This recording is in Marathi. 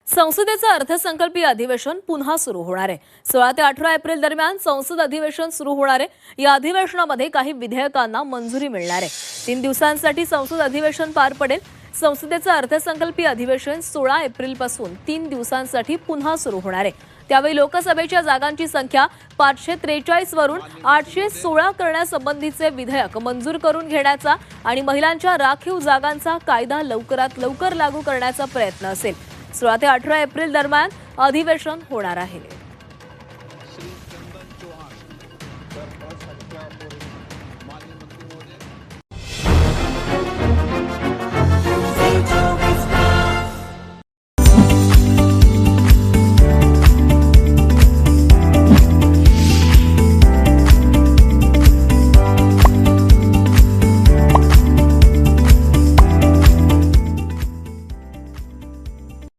संसदेचं अर्थसंकल्पीय अधिवेशन पुन्हा सुरू होणार आहे। 16 ते 18 एप्रिल दरम्यान संसद अधिवेशन सुरू होणार आहे। या अधिवेशनामध्ये काही विधेयकांना मंजुरी मिळणार आहे। 3 दिवसांसाठी संसद अधिवेशन पार पडेल। संसदेचं अर्थसंकल्पीय अधिवेशन 16 एप्रिल पासून 3 दिवसांसाठी पुन्हा सुरू होणार आहे। त्यावेळी लोकसभेच्या जागांची संख्या 543 वरून 816 करण्यासंबंधीचे विधेयक मंजूर करून घेण्याचा आणि महिलांच्या राखीव जागांचा कायदा लवकरात लवकर लागू करण्याचा प्रयत्न असेल। 16 ते 18 एप्रिल दरम्यान अधिवेशन होणार आहे।